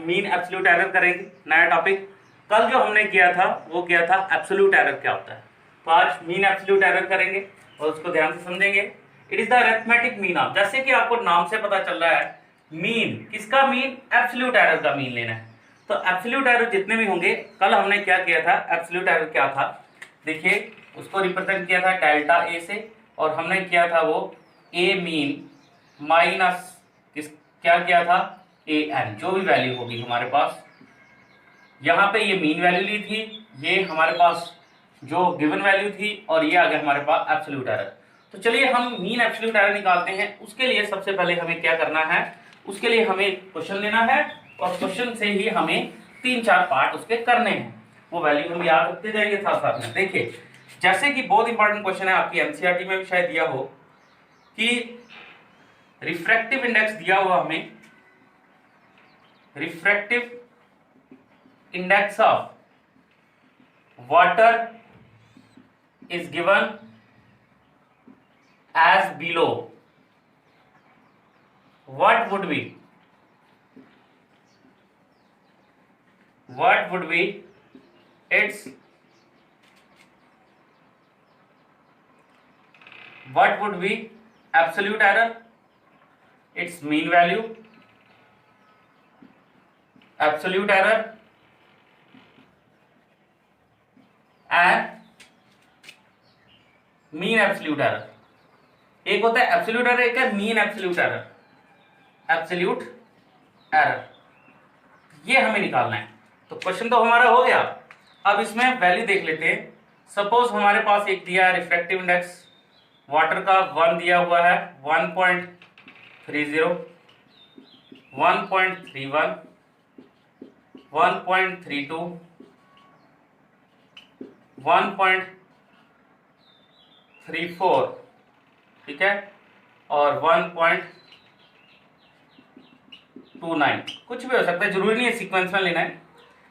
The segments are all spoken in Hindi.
मीन एब्सोल्यूट एरर करेंगे, नया टॉपिक। कल जो हमने किया था वो किया था एब्सोल्यूट एरर क्या होता है, तो आज मीन एब्सोल्यूट एरर करेंगे और उसको ध्यान से समझेंगे। It is the arithmetic mean of, जैसे कि आपको नाम से पता चल रहा है मीन, किसका मीन, एब्सोल्यूट एरर का मीन लेना है। तो एब्सोल्यूट एरर जितने भी होंगे, कल हमने क्या किया था, एब्सोल्यूट एरर क्या था, देखिए उसको रिप्रेजेंट किया था डेल्टा ए से, और हमने किया था वो ए मीन माइनस किस, क्या किया था, ए एन, जो भी वैल्यू होगी हमारे पास। यहाँ पे ये मीन वैल्यू ली थी, ये हमारे पास जो गिवन वैल्यू थी, और ये आ गया हमारे पास एब्सोल्यूट एरर। तो चलिए हम मीन एब्सोल्यूट एरर निकालते हैं। उसके लिए सबसे पहले हमें क्या करना है, उसके लिए हमें क्वेश्चन लेना है, और क्वेश्चन से ही हमें 3-4 पार्ट उसके करने हैं, वो वैल्यू हम याद रखते जाएंगे साथ साथ में। देखिए जैसे कि बहुत इंपॉर्टेंट क्वेश्चन है, आपकी एनसीईआरटी में भी शायद दिया हो कि रिफ्रैक्टिव इंडेक्स दिया हुआ हमें, refractive index of water is given as below. What would be its absolute error, its mean value, absolute error and mean absolute error. एक होता है एब्सोल्यूट एरर, एक है mean absolute error. Absolute error ये हमें निकालना है। तो क्वेश्चन तो हमारा हो गया, अब इसमें वैल्यू देख लेते हैं। सपोज हमारे पास एक दिया है रिफ्रैक्टिव इंडेक्स वाटर का 1 दिया हुआ है, 1.30, 1.31, 1.32, 1.34, ठीक है, और 1.29, कुछ भी हो सकता है, जरूरी नहीं है सीक्वेंस में लेना है।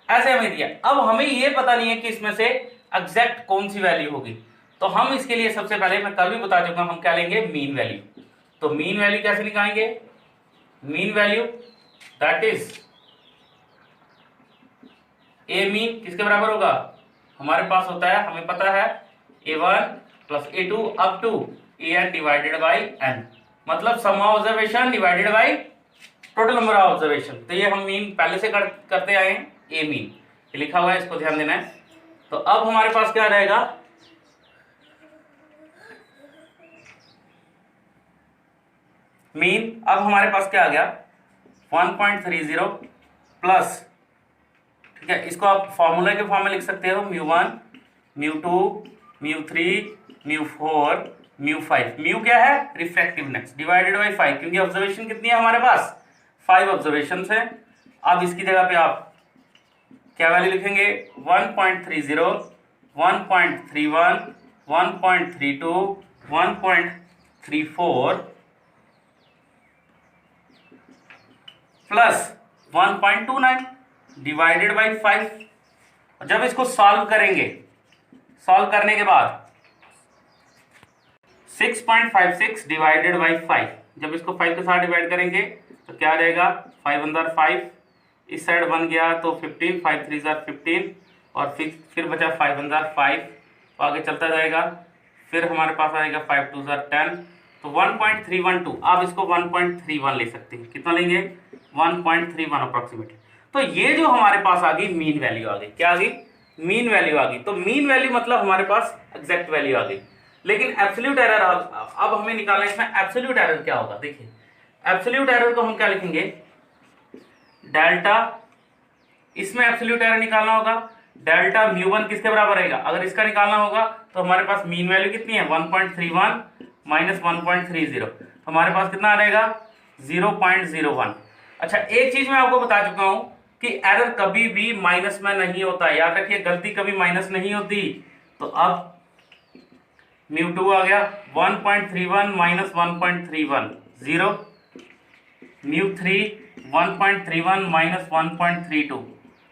ऐसे हमें दिया, अब हमें ये पता नहीं है कि इसमें से एग्जैक्ट कौन सी वैल्यू होगी, तो हम इसके लिए सबसे पहले, मैं कल भी बता चुका हूं, हम क्या लेंगे, मीन वैल्यू। तो मीन वैल्यू कैसे निकालेंगे, mean value that is a mean किसके बराबर होगा, हमारे पास होता है, हमें पता है A1 plus A2 up to AN divided by N, मतलब sum observation divided by total number of observation. तो ये हम मीन पहले से करते आए हैं, ए मीन ये लिखा हुआ है, इसको ध्यान देना है। तो अब हमारे पास क्या रहेगा, मीन, अब हमारे पास क्या आ गया 1.30 प्लस, ठीक है, इसको आप फॉर्मूला के फॉर्म में लिख सकते हो, μ1 μ2 μ3 μ4 μ5। म्यू क्या है, रिफ्रैक्टिव इंडेक्स डिवाइडेड बाई 5, क्योंकि ऑब्जर्वेशन कितनी है हमारे पास, 5 ऑब्जर्वेशन है। अब इसकी जगह पे आप क्या वैल्यू लिखेंगे, 1.30, 1.31, 1.32, 1.34 प्लस 1.29 डिवाइडेड बाई 5। जब इसको सॉल्व करेंगे, सॉल्व करने के बाद 6.56 डिवाइडेड बाई 5, जब इसको 5 के साथ डिवाइड करेंगे तो क्या रहेगा, 5 अंदर 5, इस साइड 1 गया तो 15, 5 3 15, और फिर बचा 5 अंदर 5, तो आगे चलता जाएगा, फिर हमारे पास आएगा 5 2 10, तो 1.312, आप इसको 1.31 ले सकते हैं, कितना लेंगे, 1.31 अप्रोक्सीमेटली। तो ये जो हमारे पास आ गई मीन वैल्यू आ गई, क्या आ गई, मीन वैल्यू आ गई। तो मीन वैल्यू मतलब हमारे पास एग्जैक्ट वैल्यू आ गई। लेकिन एब्सोल्यूट एरर अब हमें निकालना है, इसमें एब्सोल्यूट एरर क्या होगा। देखिए एब्सोल्यूट एरर को हम क्या लिखेंगे, डेल्टा, इसमें एब्सोल्यूट एरर निकालना होगा, डेल्टा μ1 किसके बराबर रहेगा, अगर इसका निकालना होगा तो हमारे पास मीन वैल्यू कितनी है, 1.31 माइनस 1.30, तो हमारे पास कितना आ रहेगा, 0.01। अच्छा एक चीज मैं आपको बता चुका हूं कि एरर कभी भी माइनस में नहीं होता, याद रखिए, गलती कभी माइनस नहीं होती। तो अब μ2 आ गया 1.31 माइनस 1.31 0, μ3 1.31 माइनस 1.32,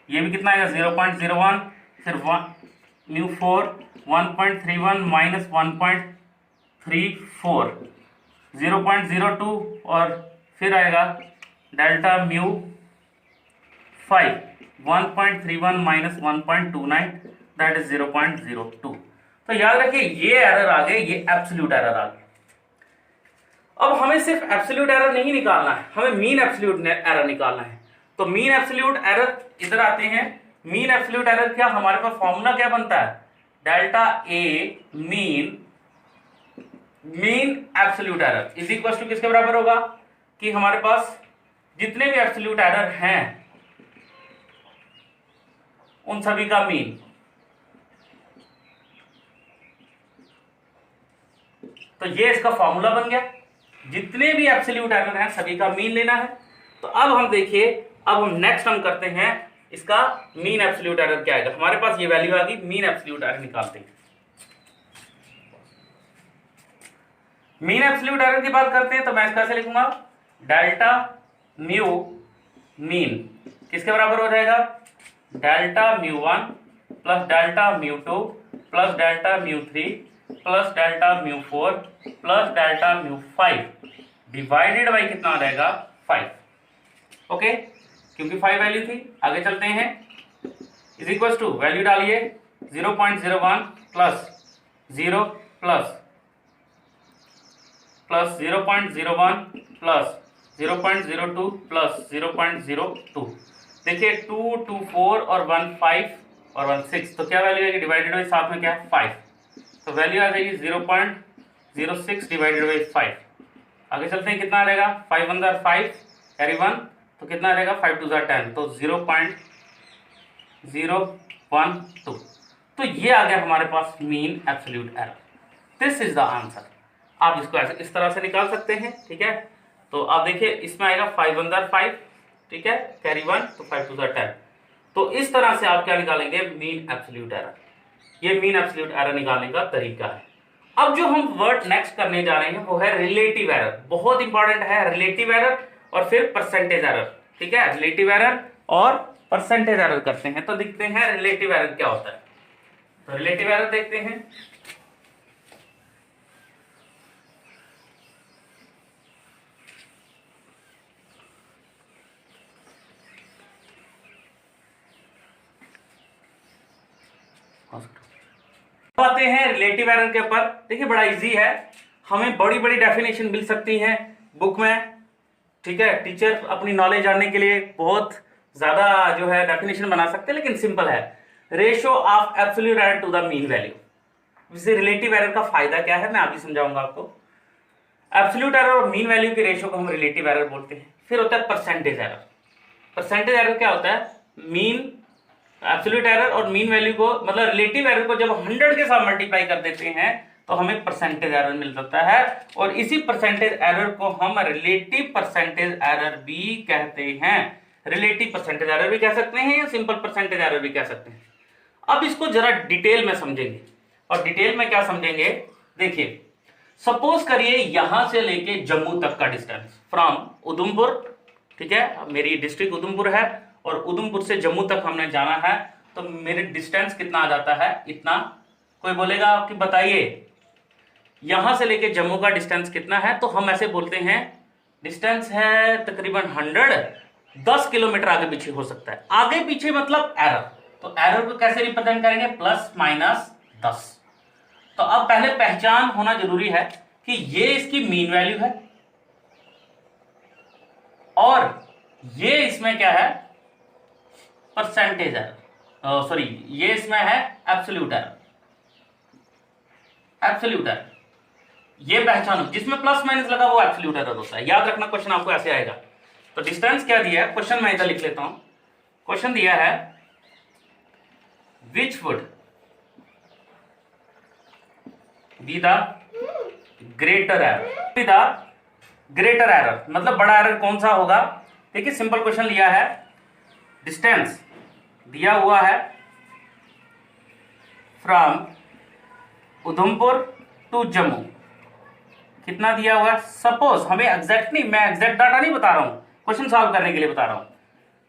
ये भी कितना आएगा 0.01, फिर μ4 1.31 माइनस 1.34 0.02, और फिर आएगा डेल्टा μ5 5, 1.31 माइनस 1.29 दैट इज 0.02। तो याद रखिए ये एरर आ गए, ये एब्सोल्यूट एरर आ गए। अब हमें सिर्फ एब्सोल्यूट एरर नहीं निकालना है, हमें मीन एब्सोल्यूट एरर निकालना है। तो मीन एब्सोल्यूट एरर इधर आते हैं। मीन एब्सोल्यूट एरर क्या, हमारे पास फॉर्मूला क्या बनता है, delta A mean absolute error is equal to किसके बराबर होगा कि हमारे पास जितने भी एब्सोल्यूट एरर हैं उन सभी का मीन। तो ये इसका फॉर्मूला बन गया, जितने भी एब्सोल्यूट एरर हैं सभी का मीन लेना है। तो अब हम देखिए, अब हम नेक्स्ट हम करते हैं इसका मीन एब्सोल्यूट एरर क्या आएगा। हमारे पास ये वैल्यू आ गई, मीन एब्सोल्यूट एरर निकालते हैं। मीन एब्सोल्यूट एरर की बात करते हैं तो मैं इसका ऐसे लिखूंगा, डेल्टा म्यू मीन किसके बराबर हो जाएगा, delta mu 1 plus delta mu 2 plus delta mu 3 plus delta mu 4 plus delta mu 5 divided by कितना आ जाएगा 5। ओके, क्योंकि 5 वैल्यू थी। आगे चलते हैं, इज इक्वल टू वैल्यू डालिए 0.01 प्लस 0 प्लस 0.01 प्लस 0.02 प्लस 0.02। देखिए 2, 2, 4 और 1, 5 और 1, 6। तो क्या वैल्यू आएगी, डिवाइडेड बाई साथ में क्या है 5। तो वैल्यू आ जाएगी 0.06 डिवाइडेड बाई 5। आगे चलते हैं, कितना आ जाएगा 5 अंदर 5 कैरी 1, तो कितना आ जाएगा 5 2 10, तो 0.012। तो ये आ गया हमारे पास mean absolute error. This is the answer. आप इसको ऐसे इस तरह से निकाल सकते हैं, ठीक है। तो आप देखिए इसमें आएगा 5 अंदर 5, ठीक है, कैरी 1, तो 5 2 10। तो इस तरह से आप क्या निकालेंगे, मीन एब्सोल्यूट एरर। ये मीन एब्सोल्यूट एरर निकालने का तरीका है। अब जो हम वर्ड नेक्स्ट करने जा रहे हैं वो है रिलेटिव एरर। बहुत इंपॉर्टेंट है रिलेटिव एरर और फिर परसेंटेज एरर, ठीक है। रिलेटिव एरर और परसेंटेज एरर करते हैं। तो देखते हैं रिलेटिव एरर क्या होता है। तो रिलेटिव एरर देखते हैं। आते हैं रिलेटिव एरर के ऊपर। देखिए बड़ा इजी है, हमें बड़ी बड़ी डेफिनेशन मिल सकती हैं बुक में, ठीक है। टीचर अपनी नॉलेज जानने के लिए बहुत ज्यादा जो है डेफिनेशन बना सकते हैं, लेकिन सिंपल है, ratio of absolute error to the mean value. वैसे रिलेटिव एरर का फायदा क्या है मैं अभी समझाऊंगा आपको। एब्सोल्यूट एरर और मीन वैल्यू के रेशियो को हम रिलेटिव एरर बोलते हैं। फिर होता है परसेंटेज एरर। परसेंटेज एरर क्या होता है, मीन एब्सोल्यूट एरर और मीन वैल्यू को, मतलब रिलेटिव एरर को जब 100 के साथ मल्टीप्लाई कर देते हैं तो हमें परसेंटेज एरर मिल जाता है। और इसी परसेंटेज एरर को हम रिलेटिव परसेंटेज एरर भी कहते हैं। रिलेटिव परसेंटेज एरर भी कह सकते हैं या सिंपल परसेंटेज एरर भी कह सकते हैं। अब इसको जरा डिटेल में समझेंगे, और डिटेल में क्या समझेंगे, देखिए सपोज करिए यहां से लेके जम्मू तक का डिस्टेंस फ्रॉम उधमपुर, ठीक है, मेरी डिस्ट्रिक्ट उधमपुर है और उधमपुर से जम्मू तक हमने जाना है। तो मेरे डिस्टेंस कितना आ जाता है, इतना। कोई बोलेगा आपकी बताइए यहां से लेके जम्मू का डिस्टेंस कितना है, तो हम ऐसे बोलते हैं डिस्टेंस है तकरीबन 100, 10 किलोमीटर आगे पीछे हो सकता है। आगे पीछे मतलब एरर, तो एरर को कैसे रिप्रेजेंट करेंगे, प्लस माइनस 10। तो अब पहले पहचान होना जरूरी है कि ये इसकी मीन वैल्यू है और ये इसमें क्या है, परसेंटेज एरर, सॉरी ये इसमें है एब्सोल्यूट एरर। एब्सोल्यूट एरर ये पहचानो, जिसमें प्लस माइनस लगा वो एब्सोल्यूट एरर होता है। याद रखना, क्वेश्चन आपको ऐसे आएगा। तो डिस्टेंस क्या दिया है, क्वेश्चन मैं इधर लिख लेता हूं। क्वेश्चन दिया है which would be the greater error, be the greater error मतलब बड़ा एरर कौन सा होगा। देखिए सिंपल क्वेश्चन लिया है, डिस्टेंस दिया हुआ है फ्रॉम उधमपुर टू जम्मू, कितना दिया हुआ है। सपोज हमें एग्जैक्ट नहीं, मैं एग्जैक्ट डाटा नहीं बता रहा हूं, क्वेश्चन सॉल्व करने के लिए बता रहा हूं।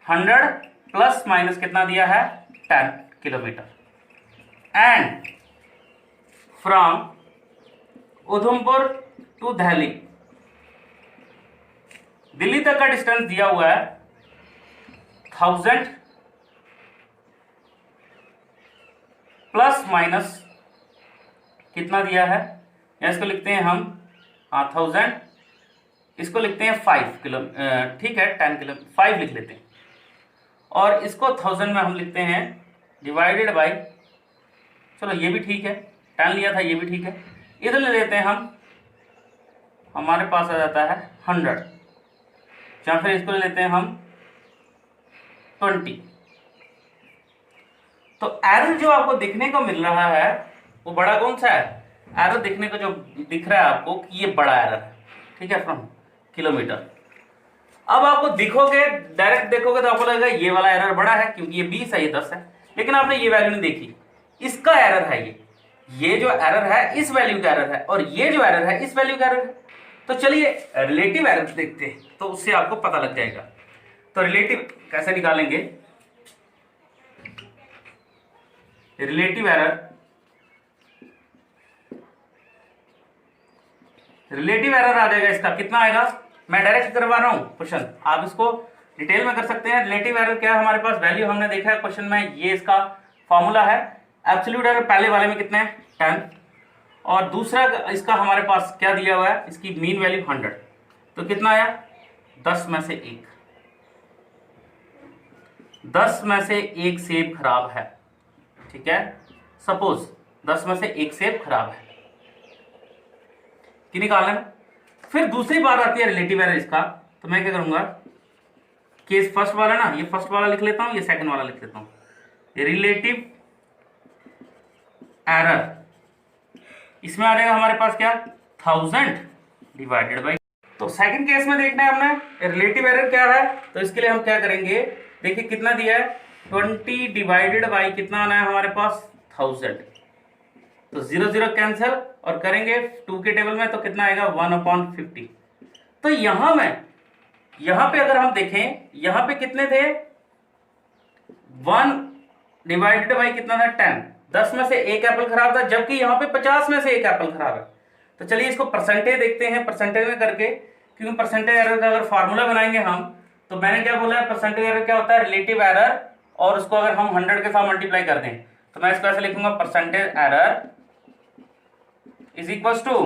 100 प्लस माइनस कितना दिया है, 10 kilometre. And from Udhampur to Delhi, Delhi तक का डिस्टेंस दिया हुआ है 1000 प्लस माइनस कितना दिया है, या इसको लिखते हैं हम 1000, इसको लिखते हैं 5 किलो, ठीक है 10 किलो 5 लिख लेते हैं, और इसको 1000 में हम लिखते हैं डिवाइडेड बाई, चलो ये भी ठीक है, 10 लिया था ये भी ठीक है, इधर ले लेते हैं हम, हमारे पास आ जाता है 100, या फिर इसको ले लेते हैं हम 20। तो एरर जो आपको दिखने को मिल रहा है वो बड़ा कौन सा है, एरर दिखने को जो दिख रहा है आपको कि ये बड़ा एरर है, ठीक है, फ्रॉम किलोमीटर। अब आपको दिखोगे, डायरेक्ट देखोगे तो आपको लगेगा ये वाला एरर बड़ा है क्योंकि ये 20 है ये 10 है, लेकिन आपने ये वैल्यू नहीं देखी, इसका एरर है ये जो एरर है इस वैल्यू का एरर है, और ये जो एरर है इस वैल्यू का एरर है। तो चलिए रिलेटिव एरर देखते हैं, तो उससे आपको पता लग जाएगा। तो रिलेटिव कैसे निकालेंगे, रिलेटिव एरर आ जाएगा, इसका कितना आएगा, मैं डायरेक्ट करवा रहा हूं क्वेश्चन, आप इसको डिटेल में कर सकते हैं। रिलेटिव एरर क्या है, हमारे पास वैल्यू हमने देखा है क्वेश्चन में, ये इसका फॉर्मूला है। एब्सोल्यूट एरर पहले वाले में कितने हैं 10, और दूसरा इसका हमारे पास क्या दिया हुआ है, इसकी मीन वैल्यू 100, तो कितना आया 10 में से 1, 10 में से 1 सेब खराब है, ठीक है, सपोज 10 में से 1 सेब खराब है कि निकालना। फिर दूसरी बात आती है रिलेटिव एरर इसका, तो मैं क्या करूंगा, केस फर्स्ट वाला ना, ये फर्स्ट वाला लिख लेता हूं, ये सेकंड वाला लिख लेता हूं, रिलेटिव एरर, इसमें आ जाएगा हमारे पास क्या 1000 डिवाइडेड बाई, तो सेकंड केस में देखना है हमने रिलेटिव एरर क्या है, तो इसके लिए हम क्या करेंगे, देखिए कितना दिया है 20 डिवाइडेड बाई कितना आना है हमारे पास 1000, तो 0 0 कैंसिल, और करेंगे 2 के टेबल में तो कितना आएगा 1/50। तो यहां पे अगर हम देखें, यहां पे कितने थे 1 डिवाइडेड बाई कितना था 10, 10 में से 1 एप्पल खराब था, जबकि यहां पे 50 में से 1 एप्पल खराब है। तो चलिए इसको परसेंटेज देखते हैं, परसेंटेज में करके, क्योंकि परसेंटेज एरर का अगर फार्मूला बनाएंगे हम, तो मैंने क्या बोला है परसेंटेज एरर क्या होता है, रिलेटिव एरर, और उसको अगर हम 100 के साथ मल्टीप्लाई कर दें, तो मैं इसको ऐसे लिखूंगा percentage error is equal to,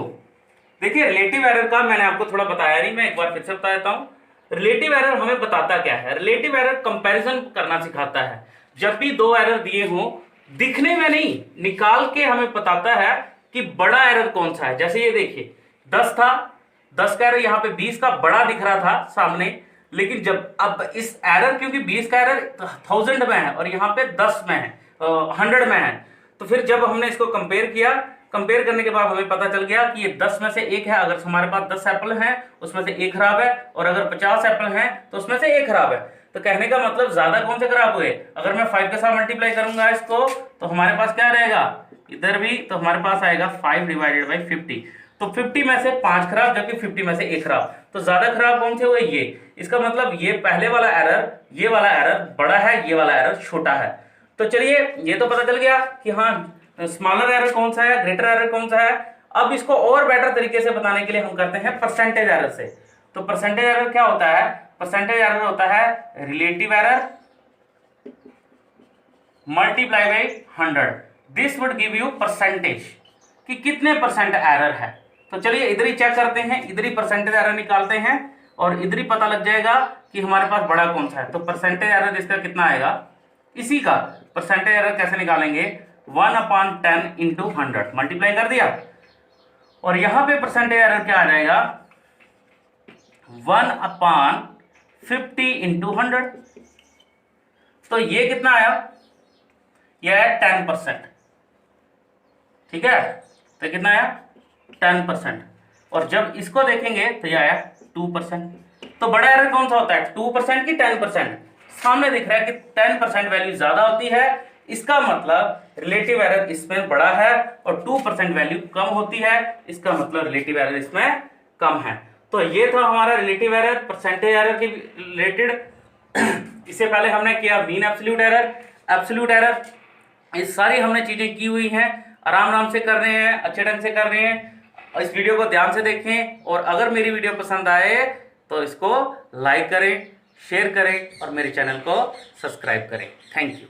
देखिए रिलेटिव एरर का मैंने आपको थोड़ा बताया नहीं, मैं एक बार फिर से बता देता हूं। रिलेटिव एरर हमें बताता क्या है, रिलेटिव एरर कंपैरिजन करना सिखाता है। जब भी दो एरर दिए हों, दिखने में नहीं, निकाल के हमें बताता है कि बड़ा एरर कौन सा है। जैसे ये देखिए 10 था, 10 का एरर यहाँ पे 20 का बड़ा दिख रहा था सामने, लेकिन जब अब इस एरर, क्योंकि 20 का एरर 1000 में है और यहाँ पे 10 में है, 100 में है, तो फिर जब हमने इसको कंपेयर किया, कंपेयर करने के बाद हमें पता चल गया कि ये 10 में से 1 है। अगर हमारे पास 10 एप्पल हैं उसमें से 1 खराब है, और अगर 50 एप्पल हैं तो उसमें से 1 खराब है। तो कहने का मतलब ज्यादा कौन से खराब हुए, अगर मैं 5 के साथ मल्टीप्लाई करूंगा इसको, तो हमारे पास क्या रहेगा इधर भी, तो हमारे पास आएगा 5 डिवाइडेड बाई 50। तो 50 में से 5 खराब, जबकि 50 में से 1 खराब, तो ज्यादा खराब कौन से हुए ये। इसका मतलब ये पहले वाला एरर, ये वाला एरर बड़ा है, ये वाला एरर छोटा है। तो चलिए ये तो पता चल गया कि हाँ स्मॉलर एरर कौन सा है, ग्रेटर एरर कौन सा है। अब इसको और बेटर तरीके से बताने के लिए हम करते हैं परसेंटेज एरर से। तो परसेंटेज एरर क्या होता है, परसेंटेज एरर होता है relative error multiply by 100, this would give you percentage कि कितने परसेंट एरर है। तो चलिए इधर ही चेक करते हैं, इधर ही परसेंटेज एरर निकालते हैं और इधर ही पता लग जाएगा कि हमारे पास बड़ा कौन सा है। तो परसेंटेज एरर इसका कितना आएगा, इसी का परसेंटेज एरर कैसे निकालेंगे, 1/10 इंटू 100 मल्टीप्लाई कर दिया, और यहां पे परसेंटेज एरर क्या आ जाएगा 1/50 इंटू 100। तो ये कितना आया, यह है 10%, ठीक है। तो कितना आया 10%, और जब इसको देखेंगे तो यह आया 2%। तो बड़ा एरर कौन सा होता है, 2% की 10%। सामने दिख रहा है कि 10% वैल्यू ज्यादा होती है, इसका मतलब रिलेटिव एरर इसमें बड़ा है, और 2% वैल्यू कम होती है, इसका मतलब रिलेटिव एरर इसमें कम है। तो ये था हमारा रिलेटिव एरर परसेंटेज एरर के रिलेटेड। इससे पहले हमने किया mean absolute error, absolute error, ये सारी हमने चीजें की हुई हैं, आराम से कर रहे हैं, अच्छे ढंग से कर रहे हैं। इस वीडियो को ध्यान से देखें, और अगर मेरी वीडियो पसंद आए तो इसको लाइक करें, शेयर करें और मेरे चैनल को सब्सक्राइब करें। Thank you.